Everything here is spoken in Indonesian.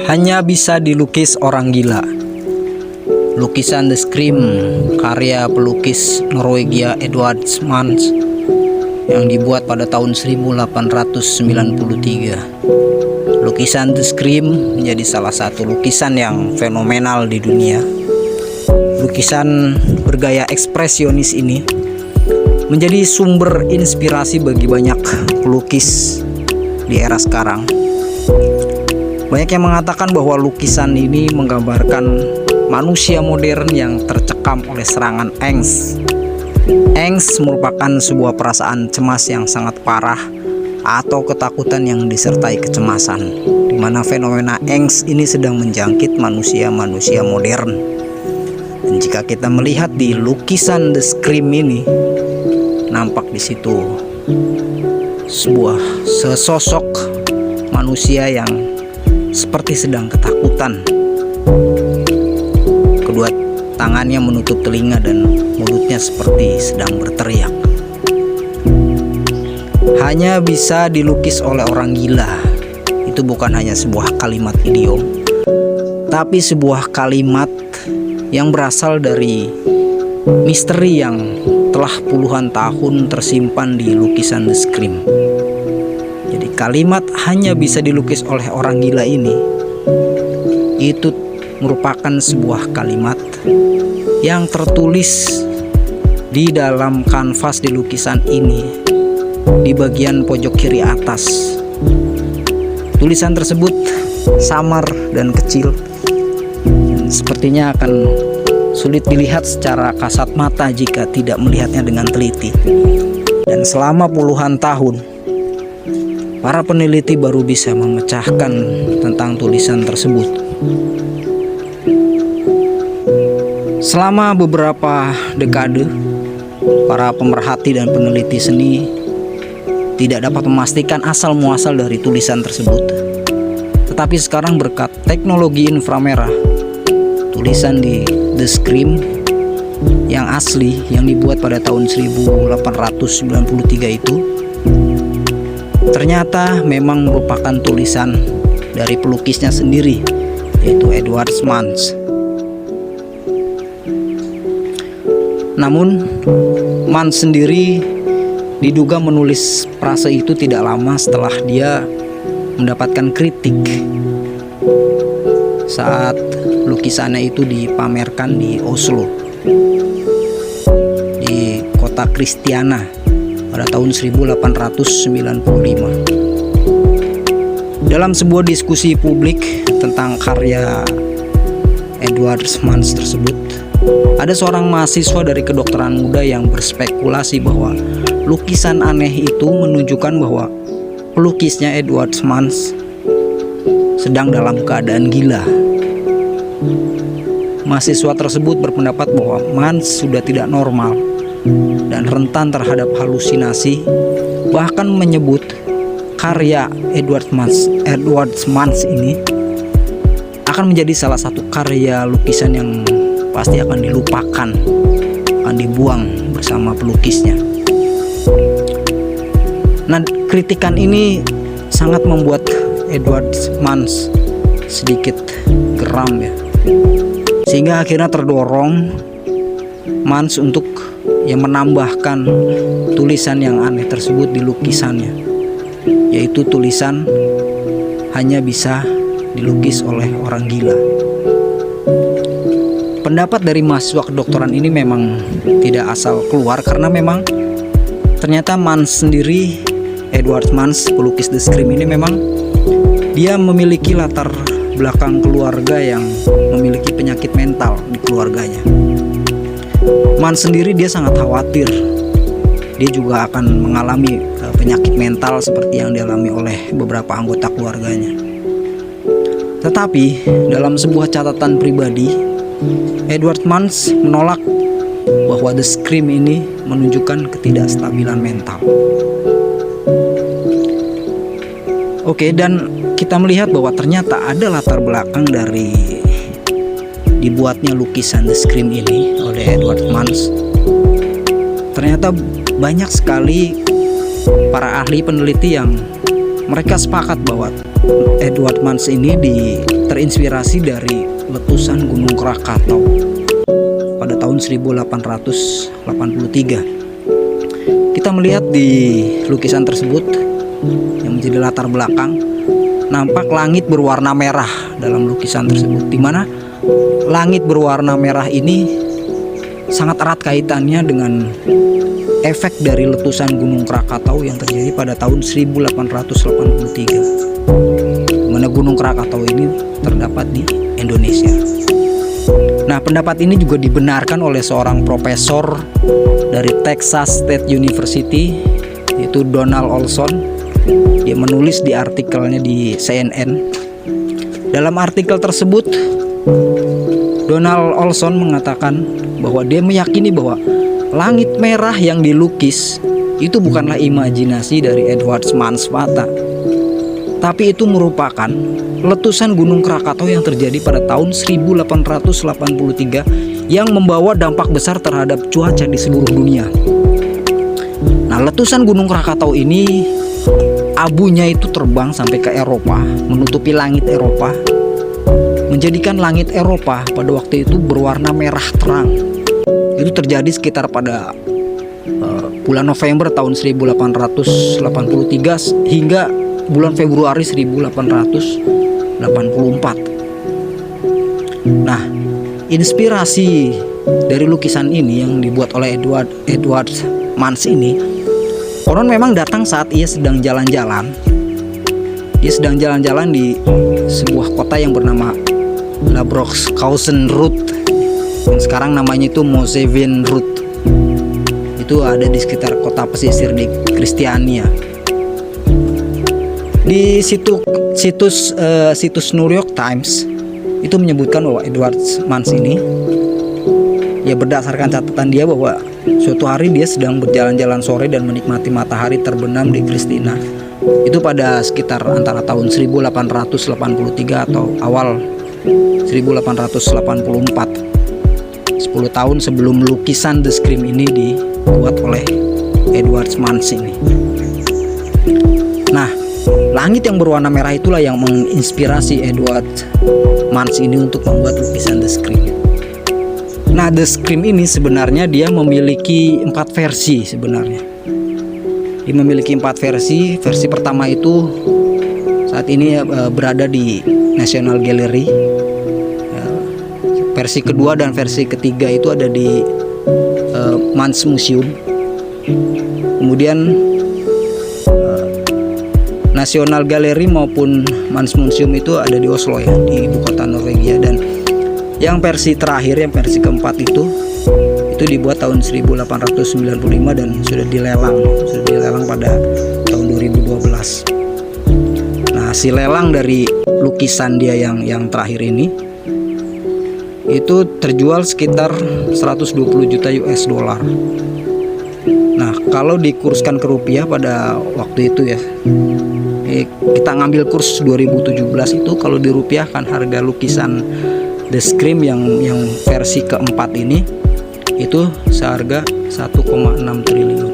Hanya bisa dilukis orang gila. Lukisan The Scream karya pelukis Norwegia Edvard Munch yang dibuat pada tahun 1893. Lukisan The Scream menjadi salah satu lukisan yang fenomenal di dunia. Lukisan bergaya ekspresionis ini menjadi sumber inspirasi bagi banyak pelukis di era sekarang. Banyak yang mengatakan bahwa lukisan ini menggambarkan manusia modern yang tercekam oleh serangan angst. Angst merupakan sebuah perasaan cemas yang sangat parah atau ketakutan yang disertai kecemasan, di mana fenomena angst ini sedang menjangkit manusia-manusia modern. Dan jika kita melihat di lukisan The Scream ini, nampak di situ sebuah sesosok manusia yang seperti sedang ketakutan. Kedua tangannya menutup telinga dan mulutnya seperti sedang berteriak. Hanya bisa dilukis oleh orang gila. Itu bukan hanya sebuah kalimat idiom, tapi sebuah kalimat yang berasal dari misteri yang telah puluhan tahun tersimpan di lukisan The Scream. Jadi kalimat hanya bisa dilukis oleh orang gila ini, itu merupakan sebuah kalimat yang tertulis di dalam kanvas di lukisan ini di bagian pojok kiri atas. Tulisan tersebut samar dan kecil, dan sepertinya akan sulit dilihat secara kasat mata jika tidak melihatnya dengan teliti. Dan selama puluhan tahun, para peneliti baru bisa memecahkan tentang tulisan tersebut. Selama beberapa dekade, para pemerhati dan peneliti seni tidak dapat memastikan asal-muasal dari tulisan tersebut. Tetapi sekarang berkat teknologi inframerah, tulisan di The Scream yang asli, yang dibuat pada tahun 1893 itu, ternyata memang merupakan tulisan dari pelukisnya sendiri, yaitu Edvard Munch. Namun Munch sendiri diduga menulis prase itu tidak lama setelah dia mendapatkan kritik saat lukisannya itu dipamerkan di Oslo, di kota Kristiania pada tahun 1895. Dalam sebuah diskusi publik tentang karya Edvard Munch tersebut, ada seorang mahasiswa dari kedokteran muda yang berspekulasi bahwa lukisan aneh itu menunjukkan bahwa pelukisnya Edvard Munch sedang dalam keadaan gila. Mahasiswa tersebut berpendapat bahwa Munch sudah tidak normal dan rentan terhadap halusinasi, bahkan menyebut karya Edvard Munch ini akan menjadi salah satu karya lukisan yang pasti akan dilupakan, akan dibuang bersama pelukisnya. Nah, kritikan ini sangat membuat Edvard Munch sedikit geram ya, sehingga akhirnya terdorong Munch untuk menambahkan tulisan yang aneh tersebut di lukisannya, yaitu tulisan hanya bisa dilukis oleh orang gila. Pendapat dari mahasiswa kedokteran ini memang tidak asal keluar, karena memang ternyata Munch sendiri, Edvard Munch, pelukis The Scream ini, memang dia memiliki latar belakang keluarga yang memiliki penyakit mental di keluarganya. Munch sendiri dia sangat khawatir dia juga akan mengalami penyakit mental seperti yang dialami oleh beberapa anggota keluarganya. Tetapi dalam sebuah catatan pribadi, Edvard Munch menolak bahwa The Scream ini menunjukkan ketidakstabilan mental. Oke, dan kita melihat bahwa ternyata ada latar belakang dari dibuatnya lukisan The Scream ini oleh Edvard Munch. Ternyata banyak sekali para ahli peneliti yang mereka sepakat bahwa Edward Munch ini terinspirasi dari letusan Gunung Krakatau pada tahun 1883. Kita melihat di lukisan tersebut yang menjadi latar belakang, nampak langit berwarna merah dalam lukisan tersebut, di mana langit berwarna merah ini sangat erat kaitannya dengan efek dari letusan Gunung Krakatau yang terjadi pada tahun 1883, di mana Gunung Krakatau ini terdapat di Indonesia. Nah, pendapat ini juga dibenarkan oleh seorang profesor dari Texas State University, yaitu Donald Olson. Dia menulis di artikelnya di CNN. Dalam artikel tersebut, Donald Olson mengatakan bahwa dia meyakini bahwa langit merah yang dilukis itu bukanlah imajinasi dari Edward Munch semata, tapi itu merupakan letusan Gunung Krakatau yang terjadi pada tahun 1883 yang membawa dampak besar terhadap cuaca di seluruh dunia. Nah, letusan Gunung Krakatau ini abunya itu terbang sampai ke Eropa, menutupi langit Eropa, menjadikan langit Eropa pada waktu itu berwarna merah terang. Itu terjadi sekitar pada bulan November tahun 1883 hingga bulan Februari 1884. Nah, inspirasi dari lukisan ini yang dibuat oleh Edward Munch ini, konon memang datang saat ia sedang jalan-jalan. Dia sedang jalan-jalan di sebuah kota yang bernama Labroxhausen Route, yang sekarang namanya itu Mosevin Route. Itu ada di sekitar kota pesisir di Kristiania. Di situs New York Times itu menyebutkan bahwa Edward Munch ini, ya berdasarkan catatan dia, bahwa suatu hari dia sedang berjalan-jalan sore dan menikmati matahari terbenam di Kristina. Itu pada sekitar antara tahun 1883 atau awal 1884. 10 tahun sebelum lukisan The Scream ini dibuat oleh Edward Munch ini. Nah, langit yang berwarna merah itulah yang menginspirasi Edward Munch ini untuk membuat lukisan The Scream. Nah, The Scream ini sebenarnya dia memiliki 4 versi sebenarnya. Dia memiliki 4 versi. Versi pertama itu saat ini berada di National Gallery. Versi kedua dan versi ketiga itu ada di Munch Museum. Kemudian National Gallery maupun Munch Museum itu ada di Oslo, ya, di ibu kota Norwegia. Dan yang versi terakhir, yang versi keempat itu dibuat tahun 1895 dan sudah dilelang pada tahun 2012. Nah, si lelang dari lukisan dia yang terakhir ini itu terjual sekitar 120 juta US dollar. Nah, kalau dikurskan ke rupiah pada waktu itu, ya, kita ngambil kurs 2017 itu, kalau dirupiahkan harga lukisan The Scream yang versi keempat ini itu seharga 1,6 triliun.